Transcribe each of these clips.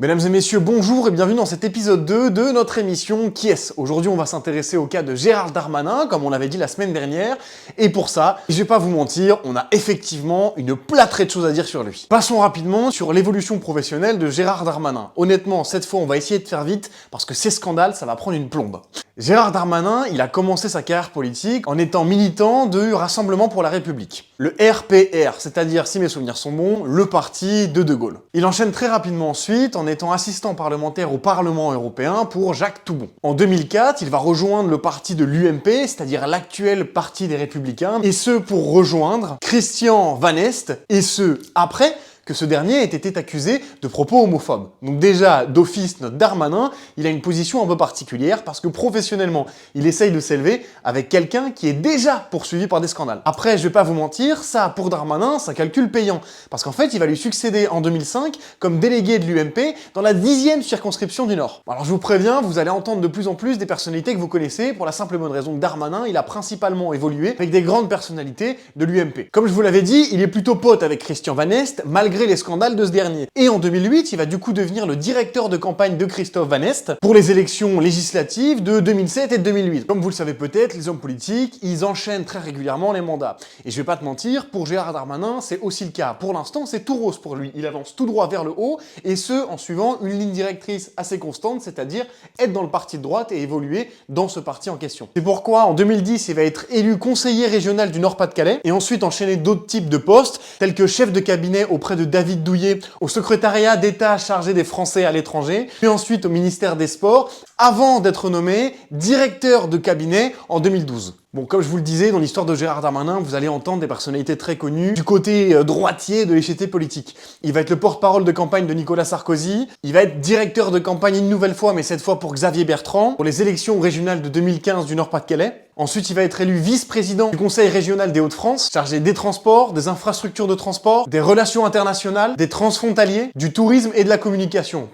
Mesdames et messieurs, bonjour et bienvenue dans cet épisode 2 de notre émission Qui est-ce ? Aujourd'hui, on va s'intéresser au cas de Gérald Darmanin, comme on l'avait dit la semaine dernière. Et pour ça, je vais pas vous mentir, on a effectivement une plâtrée de choses à dire sur lui. Passons rapidement sur l'évolution professionnelle de Gérald Darmanin. Honnêtement, cette fois, on va essayer de faire vite, parce que ces scandales, ça va prendre une plombe. Gérald Darmanin, il a commencé sa carrière politique en étant militant du Rassemblement pour la République. Le RPR, c'est-à-dire, si mes souvenirs sont bons, le parti de De Gaulle. Il enchaîne très rapidement ensuite en étant assistant parlementaire au Parlement européen pour Jacques Toubon. En 2004, il va rejoindre le parti de l'UMP, c'est-à-dire l'actuel parti des Républicains, et ce pour rejoindre Christian Van Est, et ce après que ce dernier ait été accusé de propos homophobes. Donc déjà, d'office, notre Darmanin, il a une position un peu particulière parce que professionnellement, il essaye de s'élever avec quelqu'un qui est déjà poursuivi par des scandales. Après, je vais pas vous mentir, ça, pour Darmanin, c'est un calcul payant. Parce qu'en fait, il va lui succéder en 2005 comme délégué de l'UMP dans la 10e circonscription du Nord. Alors je vous préviens, vous allez entendre de plus en plus des personnalités que vous connaissez pour la simple et bonne raison que Darmanin, il a principalement évolué avec des grandes personnalités de l'UMP. Comme je vous l'avais dit, il est plutôt pote avec Christian Van Est, malgré les scandales de ce dernier. Et en 2008, il va du coup devenir le directeur de campagne de Christophe Van Est pour les élections législatives de 2007 et de 2008. Comme vous le savez peut-être, les hommes politiques, ils enchaînent très régulièrement les mandats. Et je vais pas te mentir, pour Gérald Darmanin, c'est aussi le cas. Pour l'instant, c'est tout rose pour lui. Il avance tout droit vers le haut, et ce, en suivant une ligne directrice assez constante, c'est-à-dire être dans le parti de droite et évoluer dans ce parti en question. C'est pourquoi, en 2010, il va être élu conseiller régional du Nord-Pas-de-Calais, et ensuite enchaîner d'autres types de postes, tels que chef de cabinet auprès de David Douillet au secrétariat d'État chargé des Français à l'étranger, puis ensuite au ministère des Sports, avant d'être nommé directeur de cabinet en 2012. Bon, comme je vous le disais, dans l'histoire de Gérald Darmanin, vous allez entendre des personnalités très connues du côté droitier de l'échiquier politique. Il va être le porte-parole de campagne de Nicolas Sarkozy, il va être directeur de campagne une nouvelle fois, mais cette fois pour Xavier Bertrand, pour les élections régionales de 2015 du Nord-Pas-de-Calais. Ensuite, il va être élu vice-président du Conseil régional des Hauts-de-France, chargé des transports, des infrastructures de transport, des relations internationales, des transfrontaliers, du tourisme et de la communication.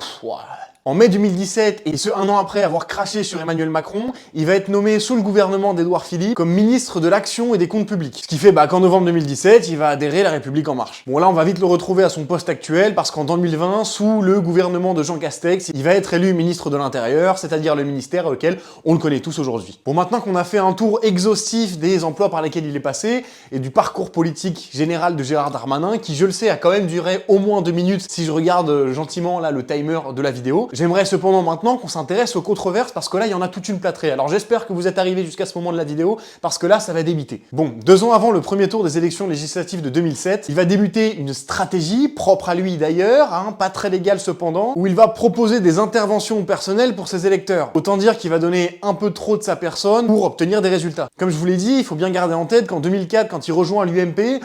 En mai 2017, et ce un an après avoir craché sur Emmanuel Macron, il va être nommé sous le gouvernement d'Édouard Philippe comme ministre de l'Action et des Comptes Publics. Ce qui fait qu'en novembre 2017, il va adhérer à La République En Marche. Bon là, on va vite le retrouver à son poste actuel, parce qu'en 2020, sous le gouvernement de Jean Castex, il va être élu ministre de l'Intérieur, c'est-à-dire le ministère auquel on le connaît tous aujourd'hui. Bon, maintenant qu'on a fait un tour exhaustif des emplois par lesquels il est passé, et du parcours politique général de Gérald Darmanin, qui, je le sais, a quand même duré au moins 2 minutes, si je regarde gentiment là le timer de la vidéo, j'aimerais cependant maintenant qu'on s'intéresse aux controverses parce que là, il y en a toute une plâtrée. Alors j'espère que vous êtes arrivés jusqu'à ce moment de la vidéo parce que là, ça va débiter. Bon, 2 ans avant le premier tour des élections législatives de 2007, il va débuter une stratégie, propre à lui d'ailleurs, pas très légale cependant, où il va proposer des interventions personnelles pour ses électeurs. Autant dire qu'il va donner un peu trop de sa personne pour obtenir des résultats. Comme je vous l'ai dit, il faut bien garder en tête qu'en 2004, quand il rejoint l'UMP,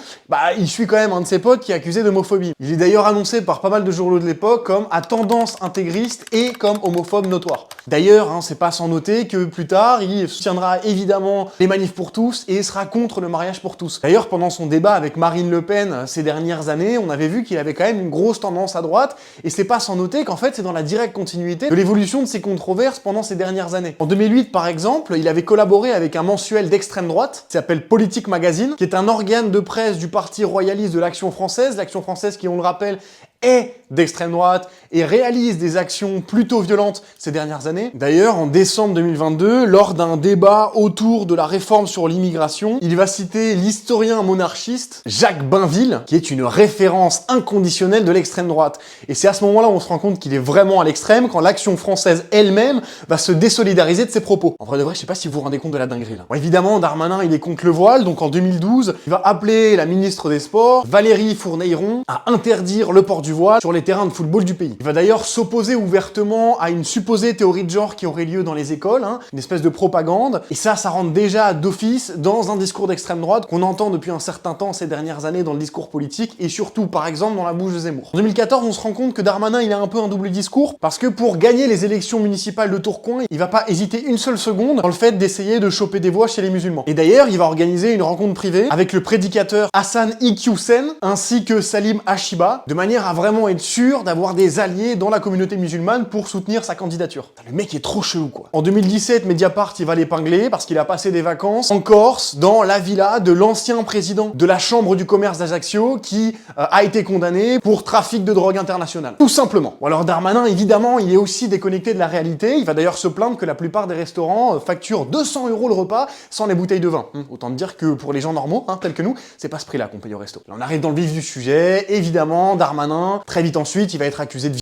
il suit quand même un de ses potes qui est accusé d'homophobie. Il est d'ailleurs annoncé par pas mal de journaux de l'époque comme à tendance intégriste et comme homophobe notoire. D'ailleurs, c'est pas sans noter que plus tard, il soutiendra évidemment les manifs pour tous et sera contre le mariage pour tous. D'ailleurs, pendant son débat avec Marine Le Pen ces dernières années, on avait vu qu'il avait quand même une grosse tendance à droite, et c'est pas sans noter qu'en fait, c'est dans la directe continuité de l'évolution de ces controverses pendant ces dernières années. En 2008, par exemple, il avait collaboré avec un mensuel d'extrême droite, qui s'appelle Politique Magazine, qui est un organe de presse du parti royaliste de l'Action française, l'Action française qui, on le rappelle, est d'extrême droite et réalise des actions plutôt violentes ces dernières années. D'ailleurs, en décembre 2022, lors d'un débat autour de la réforme sur l'immigration, il va citer l'historien monarchiste Jacques Bainville, qui est une référence inconditionnelle de l'extrême droite. Et c'est à ce moment-là où on se rend compte qu'il est vraiment à l'extrême, quand l'Action française elle-même va se désolidariser de ses propos. En vrai de vrai, je sais pas si vous vous rendez compte de la dinguerie là. Bon, évidemment, Darmanin, il est contre le voile, donc en 2012, il va appeler la ministre des Sports, Valérie Fourneyron, à interdire le port du voile sur les terrains de football du pays. Il va d'ailleurs s'opposer ouvertement à une supposée théorie de genre qui aurait lieu dans les écoles, une espèce de propagande, et ça rentre déjà d'office dans un discours d'extrême droite qu'on entend depuis un certain temps ces dernières années dans le discours politique, et surtout, par exemple, dans la bouche de Zemmour. En 2014, on se rend compte que Darmanin, il a un peu un double discours, parce que pour gagner les élections municipales de Tourcoing, il va pas hésiter une seule seconde dans le fait d'essayer de choper des voix chez les musulmans. Et d'ailleurs, il va organiser une rencontre privée avec le prédicateur Hassan Iqiyoussen, ainsi que Salim Achiba, de manière à vraiment être sûr d'avoir des alliés dans la communauté musulmane pour soutenir sa candidature. Le mec est trop chelou, quoi. En 2017, Mediapart, il va l'épingler parce qu'il a passé des vacances en Corse, dans la villa de l'ancien président de la Chambre du commerce d'Ajaccio, qui a été condamné pour trafic de drogue internationale. Tout simplement. Bon, alors Darmanin, évidemment, il est aussi déconnecté de la réalité. Il va d'ailleurs se plaindre que la plupart des restaurants facturent 200 € le repas sans les bouteilles de vin. Autant dire que pour les gens normaux, tels que nous, c'est pas ce prix-là qu'on paye au resto. Là, on arrive dans le vif du sujet. Évidemment, Darmanin, très vite ensuite, il va être accusé de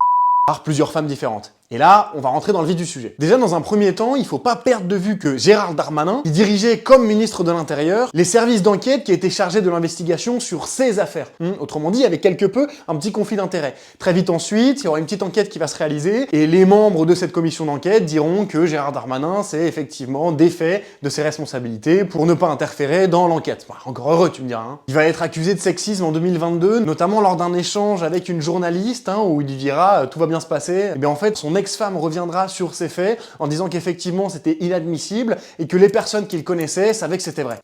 par plusieurs femmes différentes. Et là, on va rentrer dans le vif du sujet. Déjà, dans un premier temps, il faut pas perdre de vue que Gérald Darmanin, il dirigeait comme ministre de l'Intérieur les services d'enquête qui étaient chargés de l'investigation sur ses affaires. Autrement dit, il y avait quelque peu un petit conflit d'intérêts. Très vite ensuite, il y aura une petite enquête qui va se réaliser et les membres de cette commission d'enquête diront que Gérald Darmanin s'est effectivement défait de ses responsabilités pour ne pas interférer dans l'enquête. Bah, encore heureux, tu me diras. Il va être accusé de sexisme en 2022, notamment lors d'un échange avec une journaliste où il lui dira tout va bien se passer. Et bien en fait, son ex-femme reviendra sur ces faits en disant qu'effectivement c'était inadmissible et que les personnes qu'il connaissait savaient que c'était vrai.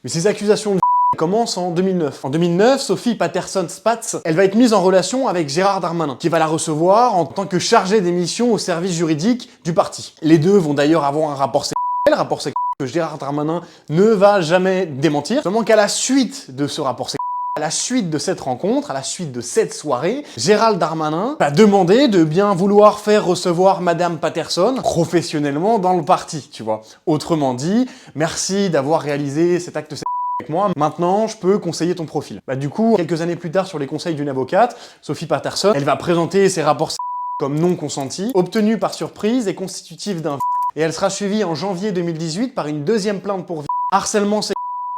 Mais ces accusations de commencent en 2009. En 2009, Sophie Patterson-Spatz, elle va être mise en relation avec Gérald Darmanin, qui va la recevoir en tant que chargée des missions au service juridique du parti. Les deux vont d'ailleurs avoir un rapport que Gérald Darmanin ne va jamais démentir, seulement qu'à la suite de ce rapport à la suite de cette rencontre, à la suite de cette soirée, Gérald Darmanin va demander de bien vouloir faire recevoir Madame Patterson professionnellement dans le parti, tu vois. Autrement dit, merci d'avoir réalisé cet acte avec moi, maintenant je peux conseiller ton profil. Du coup, quelques années plus tard, sur les conseils d'une avocate, Sophie Patterson, elle va présenter ses rapports comme non consentis, obtenus par surprise et constitutifs d'un et elle sera suivie en janvier 2018 par une deuxième plainte pour harcèlement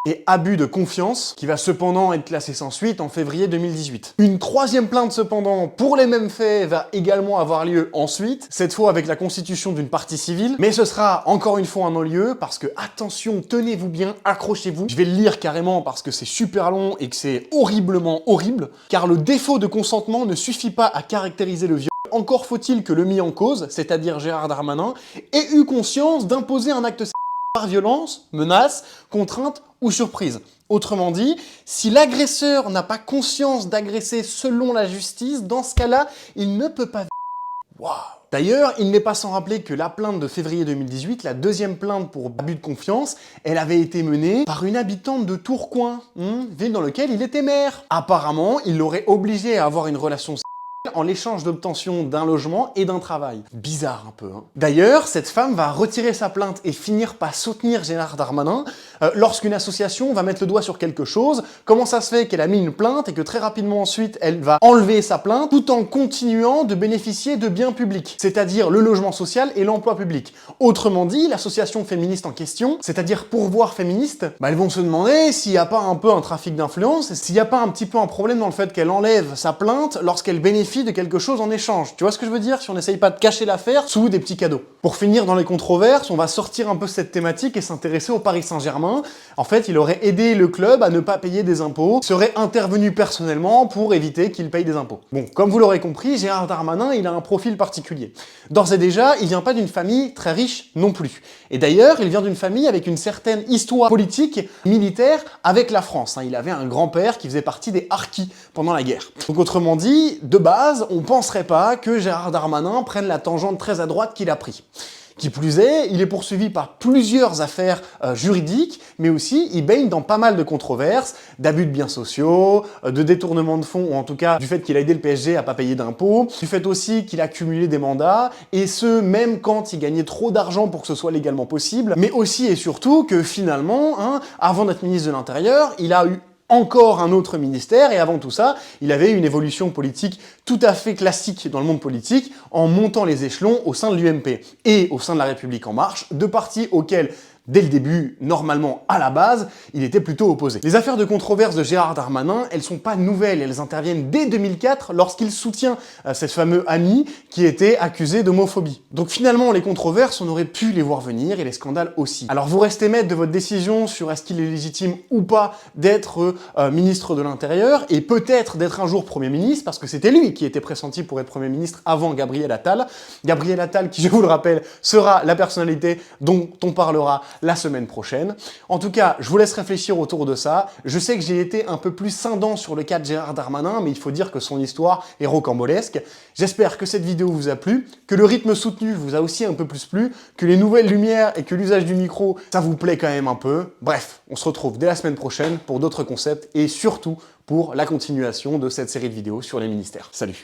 et abus de confiance, qui va cependant être classé sans suite en février 2018. Une troisième plainte cependant, pour les mêmes faits, va également avoir lieu ensuite, cette fois avec la constitution d'une partie civile, mais ce sera encore une fois un non-lieu, parce que, attention, tenez-vous bien, accrochez-vous, je vais le lire carrément parce que c'est super long et que c'est horriblement horrible, car le défaut de consentement ne suffit pas à caractériser le viol, encore faut-il que le mis en cause, c'est-à-dire Gérald Darmanin, ait eu conscience d'imposer un acte par violence, menace, contrainte ou surprise. Autrement dit, si l'agresseur n'a pas conscience d'agresser selon la justice, dans ce cas-là, il ne peut pas... Waouh. D'ailleurs, il n'est pas sans rappeler que la plainte de février 2018, la deuxième plainte pour abus de confiance, elle avait été menée par une habitante de Tourcoing, ville dans laquelle il était maire. Apparemment, il l'aurait obligé à avoir une relation en l'échange d'obtention d'un logement et d'un travail. Bizarre un peu. D'ailleurs, cette femme va retirer sa plainte et finir par soutenir Gérald Darmanin lorsqu'une association va mettre le doigt sur quelque chose. Comment ça se fait qu'elle a mis une plainte et que très rapidement ensuite, elle va enlever sa plainte tout en continuant de bénéficier de biens publics, c'est-à-dire le logement social et l'emploi public. Autrement dit, l'association féministe en question, c'est-à-dire Pourvoir féministe, elles vont se demander s'il n'y a pas un peu un trafic d'influence, s'il n'y a pas un petit peu un problème dans le fait qu'elle enlève sa plainte lorsqu'elle bénéficie de quelque chose en échange. Tu vois ce que je veux dire? Si on n'essaye pas de cacher l'affaire sous des petits cadeaux. Pour finir dans les controverses, on va sortir un peu cette thématique et s'intéresser au Paris Saint-Germain. En fait, il aurait aidé le club à ne pas payer des impôts, serait intervenu personnellement pour éviter qu'il paye des impôts. Bon, comme vous l'aurez compris, Gérald Darmanin, il a un profil particulier. D'ores et déjà, il vient pas d'une famille très riche non plus. Et d'ailleurs, il vient d'une famille avec une certaine histoire politique, militaire, avec la France. Il avait un grand-père qui faisait partie des harkis pendant la guerre. Donc autrement dit, de base, on penserait pas que Gérald Darmanin prenne la tangente très à droite qu'il a pris. Qui plus est, il est poursuivi par plusieurs affaires juridiques, mais aussi il baigne dans pas mal de controverses, d'abus de biens sociaux, de détournement de fonds, ou en tout cas du fait qu'il a aidé le PSG à pas payer d'impôts, du fait aussi qu'il a cumulé des mandats, et ce, même quand il gagnait trop d'argent pour que ce soit légalement possible, mais aussi et surtout que finalement, avant d'être ministre de l'Intérieur, il a eu encore un autre ministère, et avant tout ça, il avait une évolution politique tout à fait classique dans le monde politique, en montant les échelons au sein de l'UMP et au sein de la République En Marche, deux partis auxquels dès le début, normalement à la base, il était plutôt opposé. Les affaires de controverse de Gérald Darmanin, elles sont pas nouvelles, elles interviennent dès 2004 lorsqu'il soutient cette fameuse amie qui était accusée d'homophobie. Donc finalement, les controverses, on aurait pu les voir venir et les scandales aussi. Alors vous restez maître de votre décision sur est-ce qu'il est légitime ou pas d'être ministre de l'Intérieur et peut-être d'être un jour Premier ministre, parce que c'était lui qui était pressenti pour être Premier ministre avant Gabriel Attal. Gabriel Attal, qui je vous le rappelle, sera la personnalité dont on parlera la semaine prochaine. En tout cas, je vous laisse réfléchir autour de ça. Je sais que j'ai été un peu plus scindant sur le cas de Gérald Darmanin, mais il faut dire que son histoire est rocambolesque. J'espère que cette vidéo vous a plu, que le rythme soutenu vous a aussi un peu plus plu, que les nouvelles lumières et que l'usage du micro, ça vous plaît quand même un peu. Bref, on se retrouve dès la semaine prochaine pour d'autres concepts et surtout pour la continuation de cette série de vidéos sur les ministères. Salut!